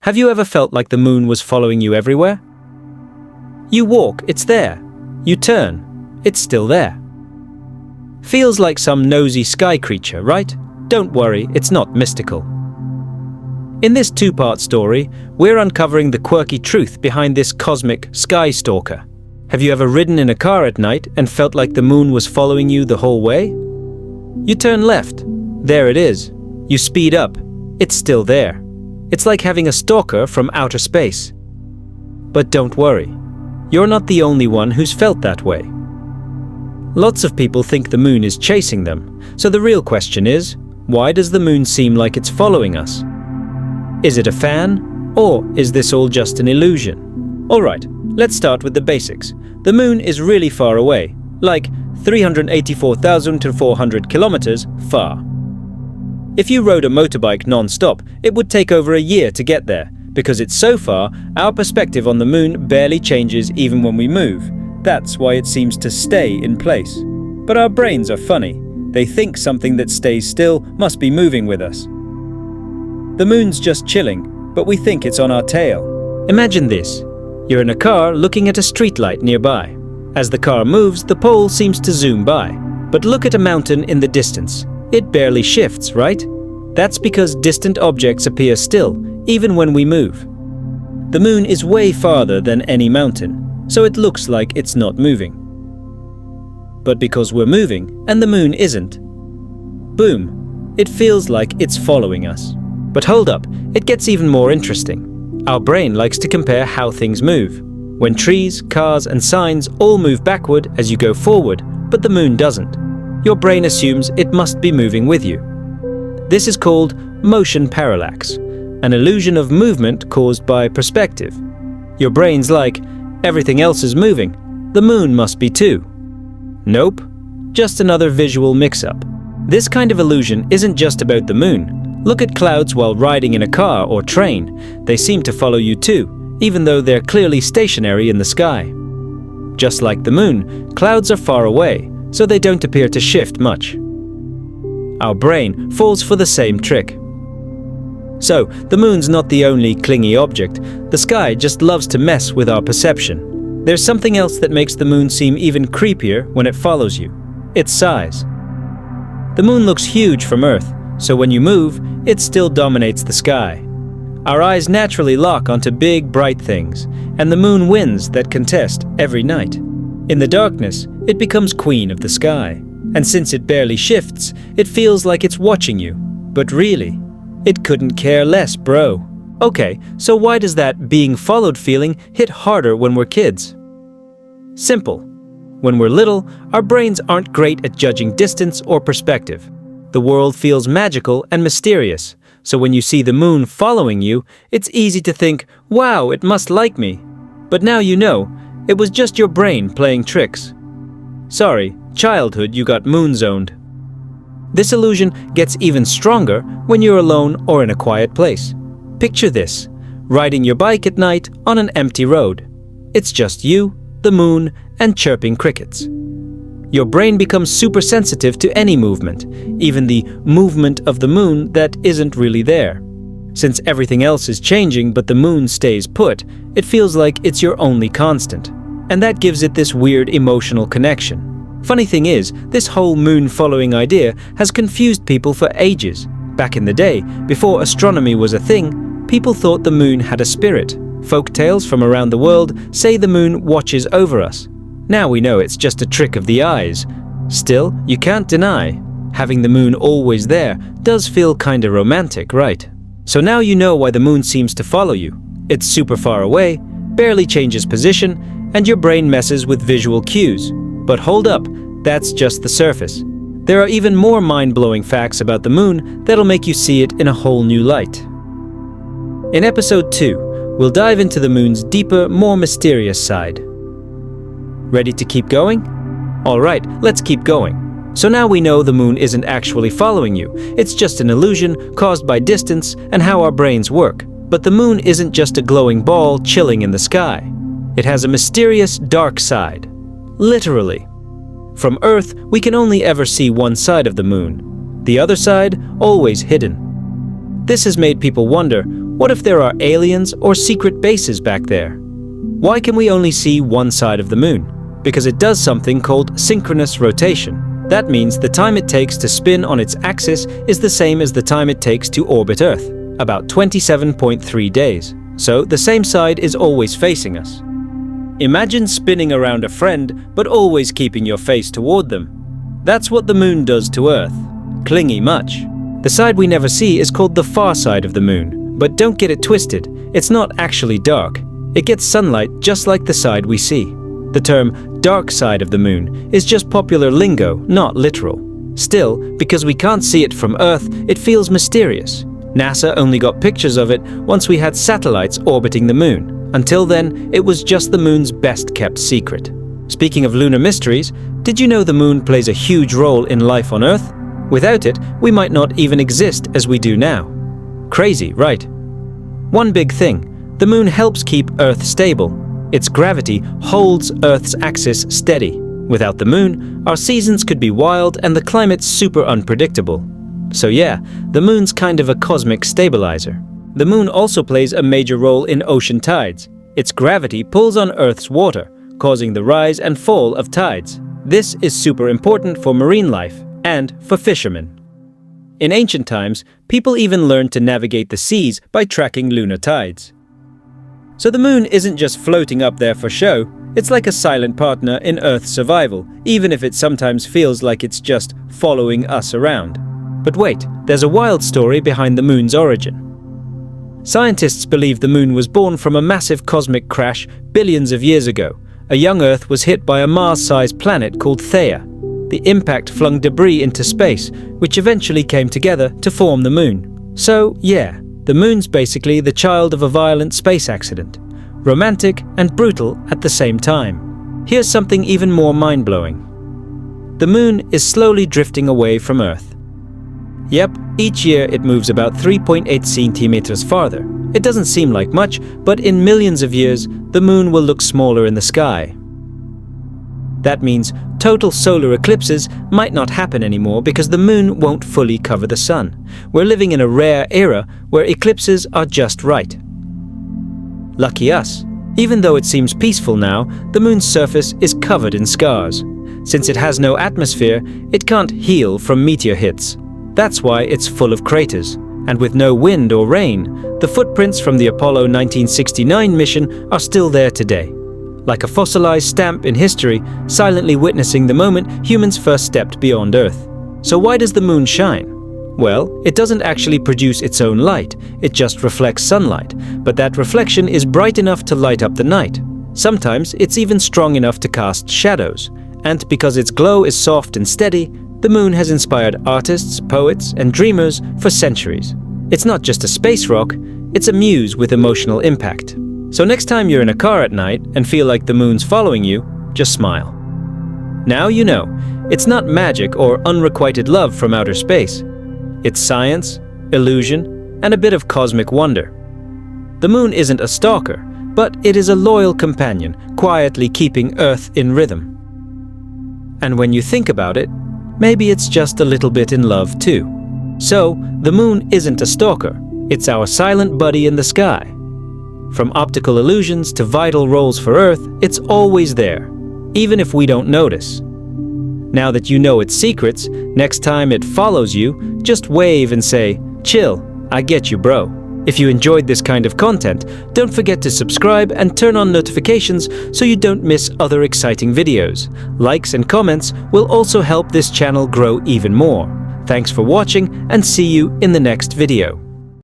Have you ever felt like the moon was following you everywhere? You walk, it's there. You turn, it's still there. Feels like some nosy sky creature, right? Don't worry, it's not mystical. In this two-part story, we're uncovering the quirky truth behind this cosmic sky stalker. Have you ever ridden in a car at night and felt like the moon was following you the whole way? You turn left. There it is. You speed up. It's still there. It's like having a stalker from outer space. But don't worry. You're not the only one who's felt that way. Lots of people think the moon is chasing them, so the real question is, why does the moon seem like it's following us? Is it a fan, or is this all just an illusion? Alright, let's start with the basics. The moon is really far away, like 384,400 kilometers far. If you rode a motorbike non-stop, it would take over a year to get there. Because it's so far, our perspective on the moon barely changes even when we move. That's why it seems to stay in place. But our brains are funny. They think something that stays still must be moving with us. The moon's just chilling, but we think it's on our tail. Imagine this. You're in a car looking at a streetlight nearby. As the car moves, the pole seems to zoom by. But look at a mountain in the distance. It barely shifts, right? That's because distant objects appear still, even when we move. The moon is way farther than any mountain, so it looks like it's not moving. But because we're moving, and the moon isn't, boom, it feels like it's following us. But hold up, it gets even more interesting. Our brain likes to compare how things move. When trees, cars, and signs all move backward as you go forward, but the moon doesn't. Your brain assumes it must be moving with you. This is called motion parallax, an illusion of movement caused by perspective. Your brain's like, everything else is moving, the moon must be too. Nope, just another visual mix-up. This kind of illusion isn't just about the moon. Look at clouds while riding in a car or train. They seem to follow you too, even though they're clearly stationary in the sky. Just like the moon, clouds are far away, so they don't appear to shift much. Our brain falls for the same trick. So, the moon's not the only clingy object. The sky just loves to mess with our perception. There's something else that makes the moon seem even creepier when it follows you. Its size. The moon looks huge from Earth, so when you move, it still dominates the sky. Our eyes naturally lock onto big, bright things, and the moon wins that contest every night. In the darkness, it becomes queen of the sky. And since it barely shifts, it feels like it's watching you. But really, it couldn't care less, bro. Okay, so why does that being followed feeling hit harder when we're kids? Simple. When we're little, our brains aren't great at judging distance or perspective. The world feels magical and mysterious, so when you see the moon following you, it's easy to think, wow, it must like me. But now you know, it was just your brain playing tricks. Sorry, childhood, you got moon-zoned. This illusion gets even stronger when you're alone or in a quiet place. Picture this, riding your bike at night on an empty road. It's just you, the moon, and chirping crickets. Your brain becomes super sensitive to any movement, even the movement of the moon that isn't really there. Since everything else is changing but the moon stays put, it feels like it's your only constant. And that gives it this weird emotional connection. Funny thing is, this whole moon-following idea has confused people for ages. Back in the day, before astronomy was a thing, people thought the moon had a spirit. Folk tales from around the world say the moon watches over us. Now we know it's just a trick of the eyes. Still, you can't deny, having the moon always there does feel kinda romantic, right? So now you know why the moon seems to follow you. It's super far away, barely changes position, and your brain messes with visual cues. But hold up, that's just the surface. There are even more mind-blowing facts about the moon that'll make you see it in a whole new light. In episode 2, we'll dive into the moon's deeper, more mysterious side. Ready to keep going? Alright, let's keep going. So now we know the moon isn't actually following you. It's just an illusion caused by distance and how our brains work. But the moon isn't just a glowing ball chilling in the sky. It has a mysterious dark side. Literally. From Earth, we can only ever see one side of the moon. The other side, always hidden. This has made people wonder, What if there are aliens or secret bases back there? Why can we only see one side of the moon? Because it does something called synchronous rotation. That means the time it takes to spin on its axis is the same as the time it takes to orbit Earth, about 27.3 days. So the same side is always facing us. Imagine spinning around a friend, but always keeping your face toward them. That's what the moon does to Earth. Clingy much. The side we never see is called the far side of the moon, but don't get it twisted. It's not actually dark. It gets sunlight just like the side we see. The term dark side of the moon is just popular lingo, not literal. Still, because we can't see it from Earth, it feels mysterious. NASA only got pictures of it once we had satellites orbiting the moon. Until then, it was just the moon's best-kept secret. Speaking of lunar mysteries, did you know the moon plays a huge role in life on Earth? Without it, we might not even exist as we do now. Crazy, right? One big thing, the moon helps keep Earth stable. Its gravity holds Earth's axis steady. Without the moon, our seasons could be wild and the climate super unpredictable. So yeah, the moon's kind of a cosmic stabilizer. The moon also plays a major role in ocean tides. Its gravity pulls on Earth's water, causing the rise and fall of tides. This is super important for marine life and for fishermen. In ancient times, people even learned to navigate the seas by tracking lunar tides. So the moon isn't just floating up there for show, it's like a silent partner in Earth's survival, even if it sometimes feels like it's just following us around. But wait, there's a wild story behind the moon's origin. Scientists believe the moon was born from a massive cosmic crash billions of years ago. A young Earth was hit by a Mars-sized planet called Theia. The impact flung debris into space, which eventually came together to form the moon. So, yeah, the moon's basically the child of a violent space accident. Romantic and brutal at the same time. Here's something even more mind-blowing. The moon is slowly drifting away from Earth. Yep, each year it moves about 3.8 centimeters farther. It doesn't seem like much, but in millions of years, the moon will look smaller in the sky. That means total solar eclipses might not happen anymore because the moon won't fully cover the sun. We're living in a rare era where eclipses are just right. Lucky us. Even though it seems peaceful now, the moon's surface is covered in scars. Since it has no atmosphere, it can't heal from meteor hits. That's why it's full of craters. And with no wind or rain, the footprints from the Apollo 1969 mission are still there today. Like a fossilized stamp in history, silently witnessing the moment humans first stepped beyond Earth. So why does the moon shine? Well, it doesn't actually produce its own light, it just reflects sunlight, but that reflection is bright enough to light up the night. Sometimes it's even strong enough to cast shadows. And because its glow is soft and steady, the moon has inspired artists, poets, and dreamers for centuries. It's not just a space rock, it's a muse with emotional impact. So next time you're in a car at night and feel like the moon's following you, just smile. Now you know, it's not magic or unrequited love from outer space. It's science, illusion, and a bit of cosmic wonder. The moon isn't a stalker, but it is a loyal companion, quietly keeping Earth in rhythm. And when you think about it, maybe it's just a little bit in love too. So, the moon isn't a stalker, it's our silent buddy in the sky. From optical illusions to vital roles for Earth, it's always there, even if we don't notice. Now that you know its secrets, next time it follows you, just wave and say, "Chill, I get you, bro." If you enjoyed this kind of content, don't forget to subscribe and turn on notifications so you don't miss other exciting videos. Likes and comments will also help this channel grow even more. Thanks for watching and see you in the next video.